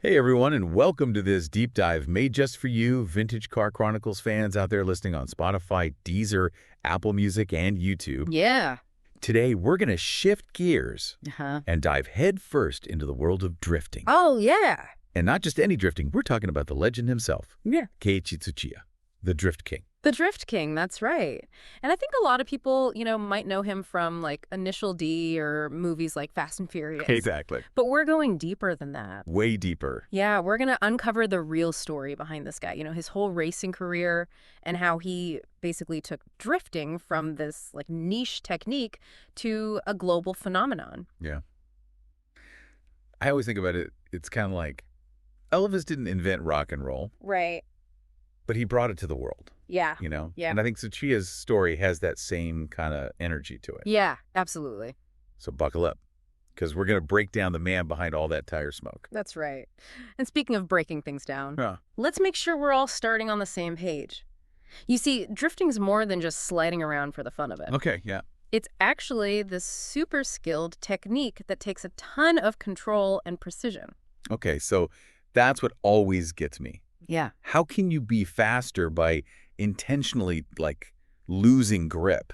Hey everyone, and welcome to this deep dive made just for you, Vintage Car Chronicles fans out there listening on Spotify, Deezer, Apple Music, and YouTube. Yeah. Today, we're going to shift gears Uh-huh. and dive headfirst into the world of drifting. Oh, yeah. And not just any drifting, we're talking about the legend himself, Yeah. Keiichi Tsuchiya, the Drift King. The Drift King, that's right. And I think a lot of people, might know him from like Initial D or movies like Fast and Furious. Exactly. But we're going deeper than that. Way deeper. Yeah, we're going to uncover the real story behind this guy, his whole racing career and how he basically took drifting from this like niche technique to a global phenomenon. Yeah. I always think about it, it's kind of like Elvis didn't invent rock and roll, Right. but he brought it to the world. Yeah. Yeah. And I think Tsuchiya's story has that same kind of energy to it. Yeah, absolutely. So buckle up, because we're going to break down the man behind all that tire smoke. That's right. And speaking of breaking things down, Yeah. let's make sure we're all starting on the same page. You see, drifting's more than just sliding around for the fun of it. Okay, yeah. It's actually this super skilled technique that takes a ton of control and precision. Okay, so that's what always gets me. Yeah. How can you be faster by intentionally, losing grip?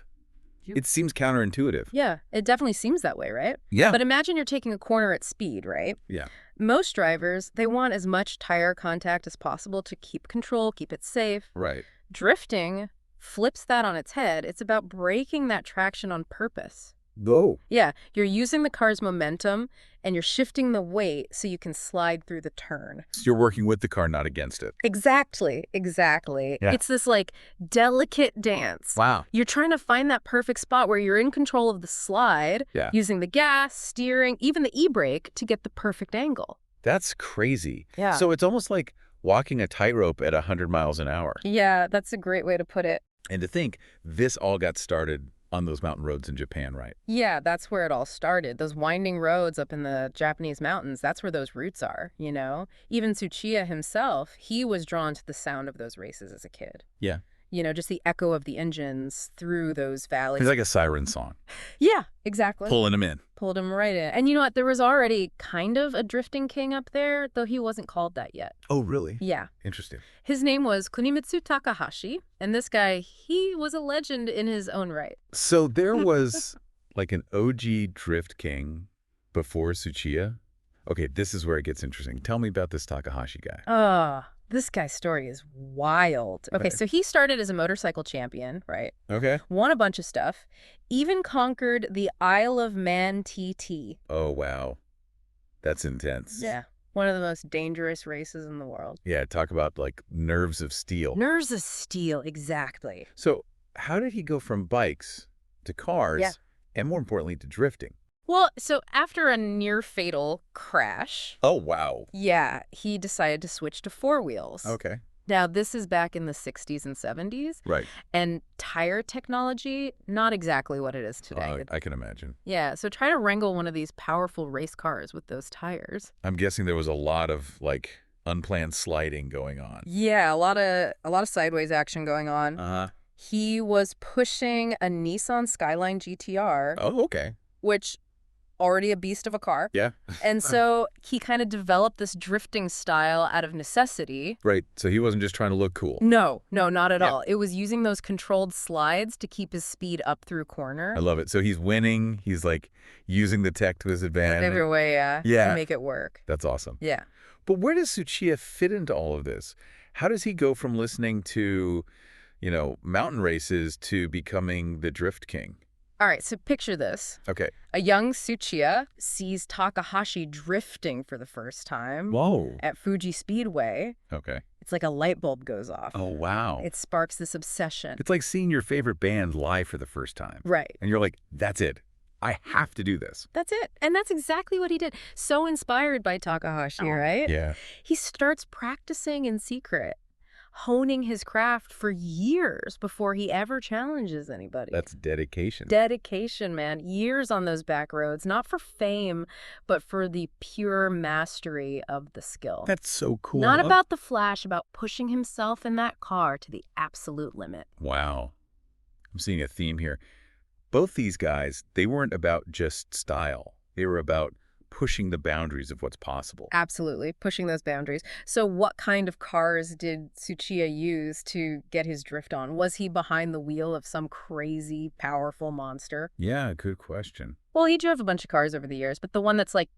It seems counterintuitive. Yeah, it definitely seems that way, right? Yeah. But imagine you're taking a corner at speed, right? Yeah. Most drivers, they want as much tire contact as possible to keep control, keep it safe. Right. Drifting flips that on its head. It's about breaking that traction on purpose. Oh. Yeah, you're using the car's momentum and you're shifting the weight so you can slide through the turn. So you're working with the car, not against it. Exactly. Yeah. It's this delicate dance. Wow. You're trying to find that perfect spot where you're in control of the slide, Yeah. using the gas, steering, even the e-brake to get the perfect angle. That's crazy. Yeah. So it's almost like walking a tightrope at 100 miles an hour. Yeah, that's a great way to put it. And to think this all got started on those mountain roads in Japan, right? Yeah, that's where it all started. Those winding roads up in the Japanese mountains, that's where those roots are, Even Tsuchiya himself, he was drawn to the sound of those races as a kid. Yeah. Just the echo of the engines through those valleys. It's like a siren song. Yeah, exactly. Pulling them in. Pulled him right in. And you know what? There was already kind of a drifting king up there, though he wasn't called that yet. Oh, really? Yeah. Interesting. His name was Kunimitsu Takahashi, and this guy, he was a legend in his own right. So there was like an OG drift king before Tsuchiya? Okay, this is where it gets interesting. Tell me about this Takahashi guy. This guy's story is wild. Okay, Right. so he started as a motorcycle champion, right? Okay. Won a bunch of stuff. Even conquered the Isle of Man TT. Oh, wow. That's intense. Yeah. One of the most dangerous races in the world. Yeah, talk about nerves of steel. Nerves of steel, exactly. So how did he go from bikes to cars Yeah. and more importantly to drifting? Well, so after a near-fatal crash, Oh, wow. yeah, he decided to switch to four wheels. Okay. Now, this is back in the 60s and 70s, Right. and tire technology, not exactly what it is today. I can imagine. Yeah, so try to wrangle one of these powerful race cars with those tires. I'm guessing there was a lot of unplanned sliding going on. Yeah, a lot of sideways action going on. Uh-huh. He was pushing a Nissan Skyline GTR, Oh, okay. which already a beast of a car. Yeah. And so he kind of developed this drifting style out of necessity. Right. So he wasn't just trying to look cool. No, not at Yeah. all. It was using those controlled slides to keep his speed up through corner. I love it. So he's winning. He's using the tech to his advantage. Every way, yeah. Yeah. To make it work. That's awesome. Yeah. But where does Tsuchiya fit into all of this? How does he go from listening to, mountain races to becoming the drift king? All right, so picture this. Okay. A young Tsuchiya sees Takahashi drifting for the first time Whoa. at Fuji Speedway. Okay. It's like a light bulb goes off. Oh, wow. It sparks this obsession. It's like seeing your favorite band live for the first time. Right. And you're like, that's it. I have to do this. That's it. And that's exactly what he did. So inspired by Takahashi, right? Yeah. He starts practicing in secret, honing his craft for years before he ever challenges anybody. That's dedication. Dedication, man. Years on those back roads, not for fame, but for the pure mastery of the skill. That's so cool. Not about the flash, about pushing himself in that car to the absolute limit. Wow. I'm seeing a theme here. Both these guys, they weren't about just style. They were about pushing the boundaries of what's possible. Absolutely, pushing those boundaries. So what kind of cars did Tsuchiya use to get his drift on? Was he behind the wheel of some crazy, powerful monster? Yeah, good question. Well, he drove a bunch of cars over the years, but the one that's like,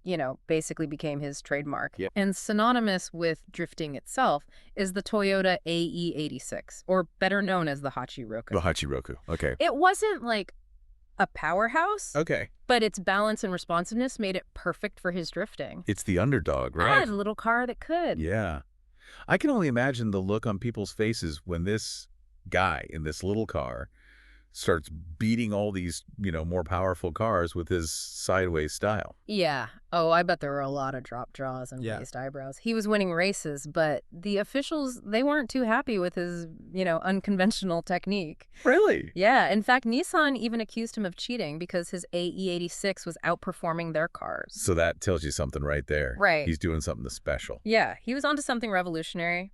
basically became his trademark. Yeah. And synonymous with drifting itself is the Toyota AE86, or better known as the Hachi-Roku. The Hachi-Roku. Okay. It wasn't like a powerhouse, Okay. but its balance and responsiveness made it perfect for his drifting. It's the underdog, I right? had a little car that could. Yeah. I can only imagine the look on people's faces when this guy in this little car starts beating all these, more powerful cars with his sideways style. Yeah. Oh, I bet there were a lot of drop jaws and raised eyebrows. He was winning races, but the officials, they weren't too happy with his, unconventional technique. Really? Yeah. In fact, Nissan even accused him of cheating because his AE86 was outperforming their cars. So that tells you something right there. Right. He's doing something special. Yeah. He was onto something revolutionary.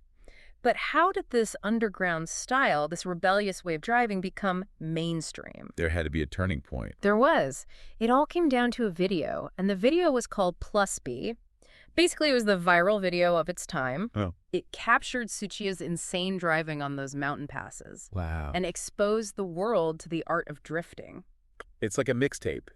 But how did this underground style, this rebellious way of driving, become mainstream? There had to be a turning point. There was. It all came down to a video, and the video was called Plus B. Basically, it was the viral video of its time. Oh. It captured Tsuchiya's insane driving on those mountain passes. Wow. And exposed the world to the art of drifting. It's like a mixtape.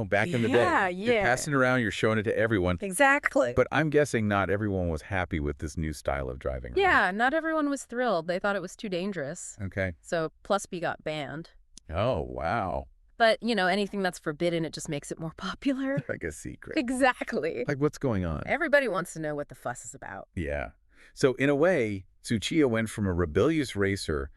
Back in the day. Yeah, You're passing it around, you're showing it to everyone. Exactly. But I'm guessing not everyone was happy with this new style of driving. Right? Yeah, not everyone was thrilled. They thought it was too dangerous. Okay. So Plus B got banned. Oh, wow. But, anything that's forbidden, it just makes it more popular. Like a secret. Exactly. Like what's going on? Everybody wants to know what the fuss is about. Yeah. So in a way, Tsuchiya went from a rebellious racer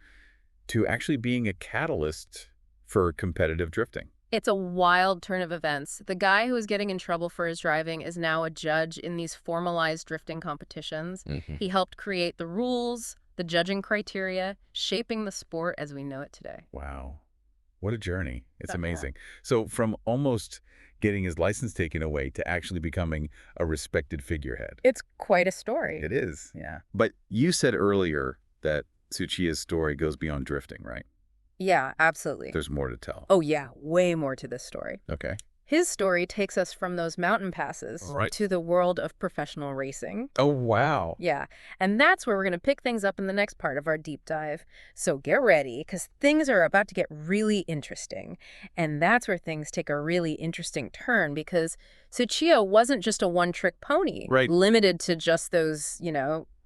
to actually being a catalyst for competitive drifting. It's a wild turn of events. The guy who was getting in trouble for his driving is now a judge in these formalized drifting competitions. Mm-hmm. He helped create the rules, the judging criteria, shaping the sport as we know it today. Wow. What a journey. It's amazing. So from almost getting his license taken away to actually becoming a respected figurehead. It's quite a story. It is. Yeah. But you said earlier that Tsuchiya's story goes beyond drifting, right? Yeah, absolutely. There's more to tell. Oh, yeah. Way more to this story. Okay. His story takes us from those mountain passes to the world of professional racing. Oh, wow. Yeah, and that's where we're going to pick things up in the next part of our deep dive. So get ready, because things are about to get really interesting. And that's where things take a really interesting turn, because Tsuchiya wasn't just a one-trick pony, limited to just those,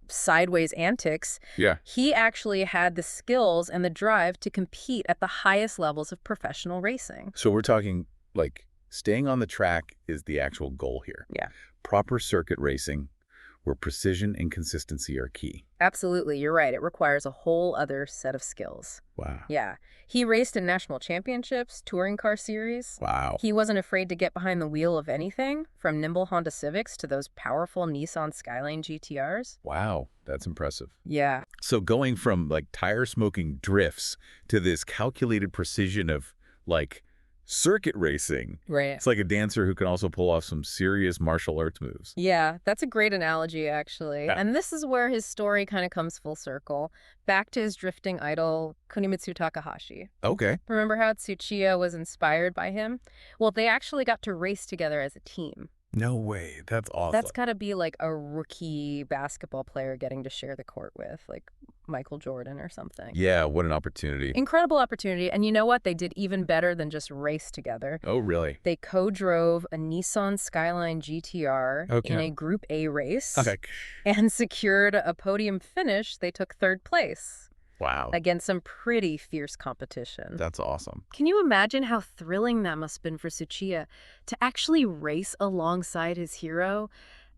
sideways antics. Yeah. He actually had the skills and the drive to compete at the highest levels of professional racing. So we're talking like staying on the track is the actual goal here. Yeah. Proper circuit racing where precision and consistency are key. Absolutely. You're right. It requires a whole other set of skills. Wow. Yeah. He raced in national championships, touring car series. Wow. He wasn't afraid to get behind the wheel of anything, from nimble Honda Civics to those powerful Nissan Skyline GTRs. Wow. That's impressive. Yeah. So going from like tire smoking drifts to this calculated precision of like circuit racing. Right. It's like a dancer who can also pull off some serious martial arts moves. Yeah, that's a great analogy, actually. Yeah. And this is where his story kind of comes full circle, back to his drifting idol, Kunimitsu Takahashi. Okay. Remember how Tsuchiya was inspired by him? Well, they actually got to race together as a team. No way. That's awesome. That's got to be like a rookie basketball player getting to share the court with, like Michael Jordan or something. Yeah, what an opportunity. Incredible opportunity. And you know what? They did even better than just race together. Oh, really? They co-drove a Nissan Skyline GTR in a Group A race and secured a podium finish. They took third place. Wow. Against some pretty fierce competition. That's awesome. Can you imagine how thrilling that must have been for Tsuchiya to actually race alongside his hero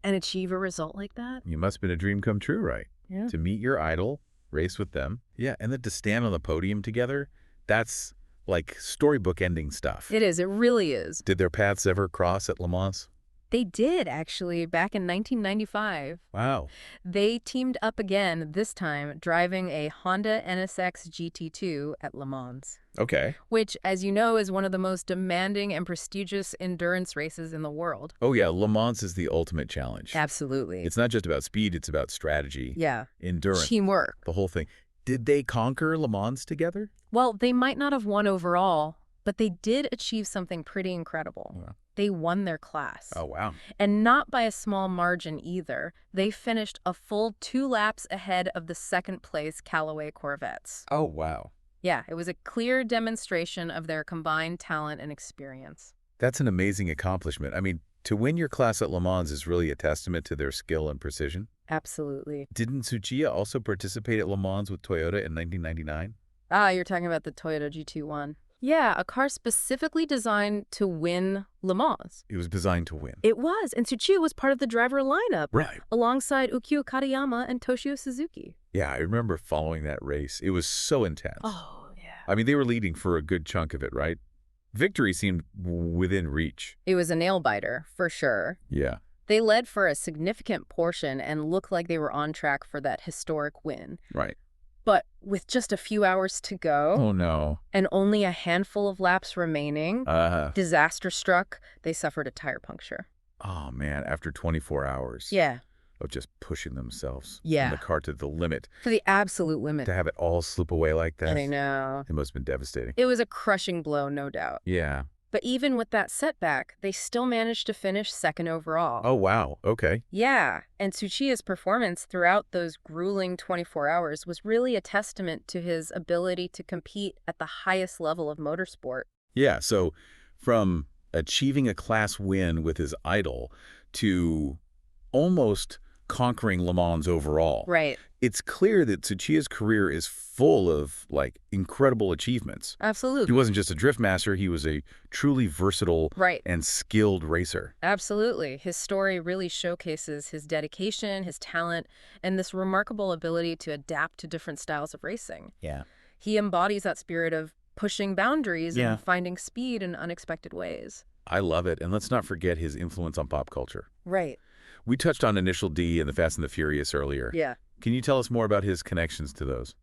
and achieve a result like that? You must have been a dream come true, right? Yeah. To meet your idol, race with them. Yeah, and then to stand on the podium together, that's like storybook ending stuff. It is. It really is. Did their paths ever cross at Le Mans? They did, actually, back in 1995. Wow. They teamed up again, this time driving a Honda NSX GT2 at Le Mans. Okay. Which, as you know, is one of the most demanding and prestigious endurance races in the world. Oh, yeah. Le Mans is the ultimate challenge. Absolutely. It's not just about speed. It's about strategy. Yeah. Endurance. Teamwork. The whole thing. Did they conquer Le Mans together? Well, they might not have won overall, But they did achieve something pretty incredible. Wow. They won their class. Oh, wow. And not by a small margin either. They finished a full 2 laps ahead of the second-place Callaway Corvettes. Oh, wow. Yeah, it was a clear demonstration of their combined talent and experience. That's an amazing accomplishment. I mean, to win your class at Le Mans is really a testament to their skill and precision. Absolutely. Didn't Tsuchiya also participate at Le Mans with Toyota in 1999? Ah, you're talking about the Toyota GT1. Yeah, a car specifically designed to win Le Mans. It was designed to win. It was, and Tsuchiya was part of the driver lineup. Right. Alongside Ukyo Katayama and Toshio Suzuki. Yeah, I remember following that race. It was so intense. Oh, yeah. I mean, they were leading for a good chunk of it, right? Victory seemed within reach. It was a nail-biter, for sure. Yeah. They led for a significant portion and looked like they were on track for that historic win. Right. But with just a few hours to go, Oh, no. and only a handful of laps remaining, disaster struck. They suffered a tire puncture. Oh, man, after 24 hours. Yeah. Of just pushing themselves. Yeah. And the car to the limit. To the absolute limit. To have it all slip away like that. I know. It must have been devastating. It was a crushing blow, no doubt. Yeah. But even with that setback, they still managed to finish second overall. Oh, wow. Okay. Yeah, and Tsuchiya's performance throughout those grueling 24 hours was really a testament to his ability to compete at the highest level of motorsport. Yeah, so from achieving a class win with his idol to almost conquering Le Mans overall. Right. It's clear that Tsuchiya's career is full of, like, incredible achievements. Absolutely. He wasn't just a drift master, he was a truly versatile and skilled racer. Absolutely. His story really showcases his dedication, his talent, and this remarkable ability to adapt to different styles of racing. Yeah. He embodies that spirit of pushing boundaries and finding speed in unexpected ways. I love it, and let's not forget his influence on pop culture. Right. We touched on Initial D and the Fast and the Furious earlier. Yeah. Can you tell us more about his connections to those?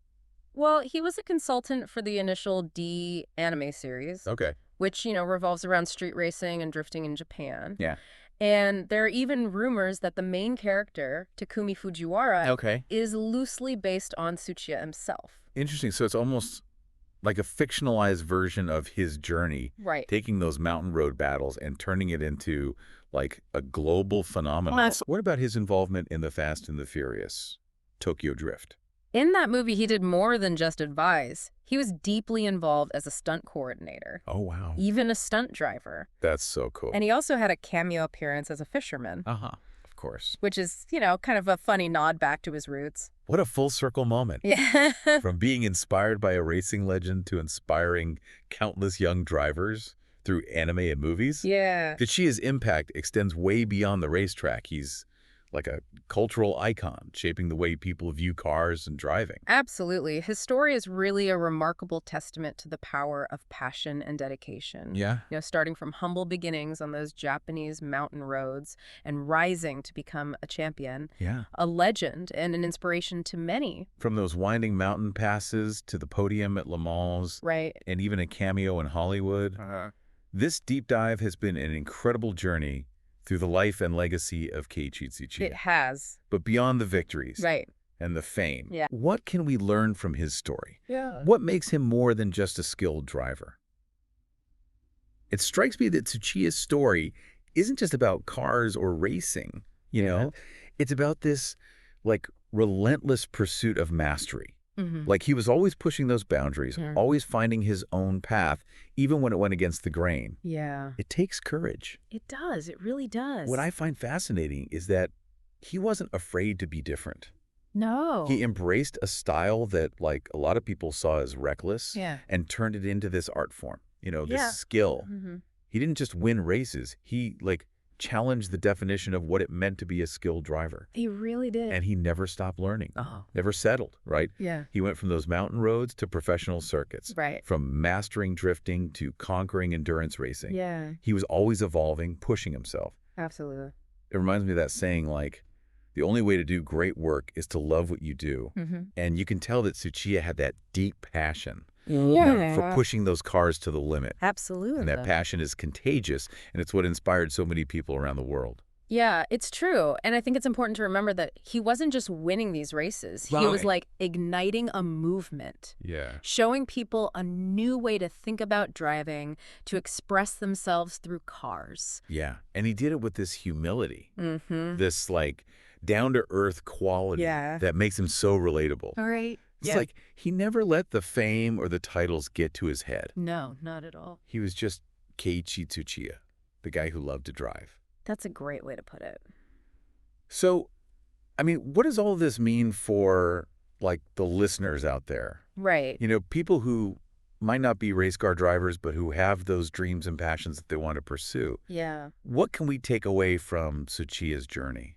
Well, he was a consultant for the Initial D anime series. Okay. Which, revolves around street racing and drifting in Japan. Yeah. And there are even rumors that the main character, Takumi Fujiwara, is loosely based on Tsuchiya himself. Interesting. So it's almost like a fictionalized version of his journey. Right. Taking those mountain road battles and turning it into, like, a global phenomenon. What about his involvement in the Fast and the Furious, Tokyo Drift? In that movie, he did more than just advise. He was deeply involved as a stunt coordinator. Oh, wow. Even a stunt driver. That's so cool. And he also had a cameo appearance as a fisherman. Of course. Which is, kind of a funny nod back to his roots. What a full circle moment. Yeah. From being inspired by a racing legend to inspiring countless young drivers through anime and movies. Yeah. Tsuchiya's impact extends way beyond the racetrack. He's like a cultural icon, shaping the way people view cars and driving. Absolutely. His story is really a remarkable testament to the power of passion and dedication. Yeah. Starting from humble beginnings on those Japanese mountain roads and rising to become a champion. Yeah. A legend and an inspiration to many. From those winding mountain passes to the podium at Le Mans. Right. And even a cameo in Hollywood. This deep dive has been an incredible journey through the life and legacy of Keiichi Tsuchiya. It has. But beyond the victories and the fame, what can we learn from his story? What makes him more than just a skilled driver? It strikes me that Tsuchiya's story isn't just about cars or racing, It's about this, like, relentless pursuit of mastery. Like, he was always pushing those boundaries, always finding his own path, even when it went against the grain. Yeah. It takes courage. It does. It really does. What I find fascinating is that he wasn't afraid to be different. No. He embraced a style that, like, a lot of people saw as reckless and turned it into this art form, this skill. He didn't just win races. He, like, challenged the definition of what it meant to be a skilled driver. He really did. And he never stopped learning, never settled, right? Yeah. He went from those mountain roads to professional circuits, right? From mastering drifting to conquering endurance racing. Yeah. He was always evolving, pushing himself. Absolutely. It reminds me of that saying, like, the only way to do great work is to love what you do. And you can tell that Tsuchiya had that deep passion for pushing those cars to the limit. Absolutely. And that passion is contagious, and it's what inspired so many people around the world. Yeah, it's true. And I think it's important to remember that he wasn't just winning these races. He was like igniting a movement. Yeah. Showing people a new way to think about driving, to express themselves through cars. Yeah. And he did it with this humility. Mm-hmm. This like down-to-earth quality that makes him so relatable. All right. It's like he never let the fame or the titles get to his head. No, not at all. He was just Keiichi Tsuchiya, the guy who loved to drive. That's a great way to put it. So, I mean, what does all this mean for, like, the listeners out there? Right. You know, people who might not be race car drivers, but who have those dreams and passions that they want to pursue. Yeah. What can we take away from Tsuchiya's journey?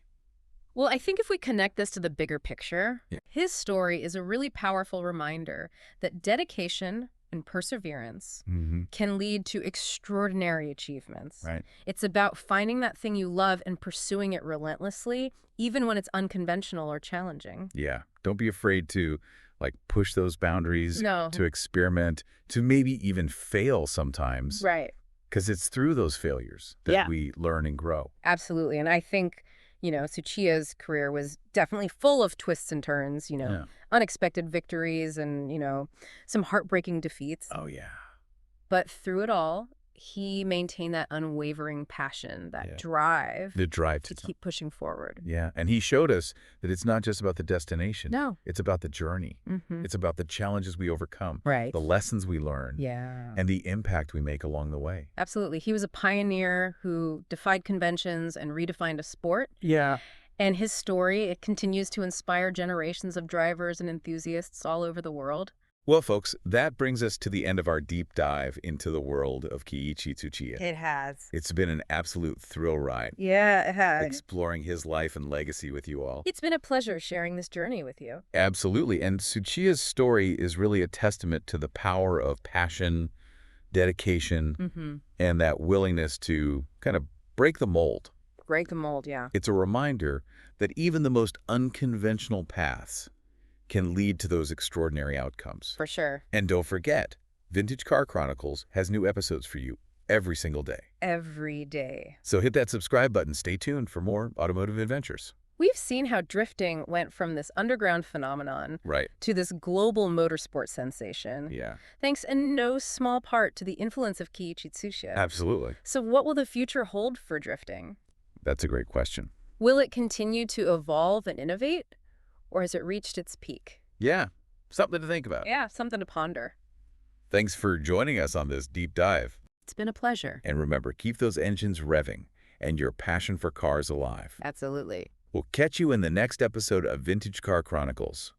Well, I think if we connect this to the bigger picture, his story is a really powerful reminder that dedication and perseverance can lead to extraordinary achievements. Right. It's about finding that thing you love and pursuing it relentlessly, even when it's unconventional or challenging. Yeah. Don't be afraid to, like, push those boundaries, No. to experiment, to maybe even fail sometimes. Right. Because it's through those failures that we learn and grow. Absolutely. And I think, Tsuchiya's career was definitely full of twists and turns, unexpected victories and, some heartbreaking defeats. Oh, yeah. But through it all, he maintained that unwavering passion, that drive. The drive to keep pushing forward. Yeah. And he showed us that it's not just about the destination. No. It's about the journey. It's about the challenges we overcome. Right. The lessons we learn. Yeah. And the impact we make along the way. Absolutely. He was a pioneer who defied conventions and redefined a sport. Yeah. And his story, it continues to inspire generations of drivers and enthusiasts all over the world. Well, folks, that brings us to the end of our deep dive into the world of Keiichi Tsuchiya. It has. It's been an absolute thrill ride. Yeah, it has. Exploring his life and legacy with you all. It's been a pleasure sharing this journey with you. Absolutely. And Tsuchiya's story is really a testament to the power of passion, dedication, and that willingness to kind of break the mold. Break the mold, yeah. It's a reminder that even the most unconventional paths can lead to those extraordinary outcomes. For sure. And don't forget, Vintage Car Chronicles has new episodes for you every single day. Every day. So hit that subscribe button. Stay tuned for more automotive adventures. We've seen how drifting went from this underground phenomenon to this global motorsport sensation. Yeah. Thanks in no small part to the influence of Keiichi Tsuchiya. Absolutely. So what will the future hold for drifting? That's a great question. Will it continue to evolve and innovate? Or has it reached its peak? Yeah, something to think about. Yeah, something to ponder. Thanks for joining us on this deep dive. It's been a pleasure. And remember, keep those engines revving and your passion for cars alive. Absolutely. We'll catch you in the next episode of Vintage Car Chronicles.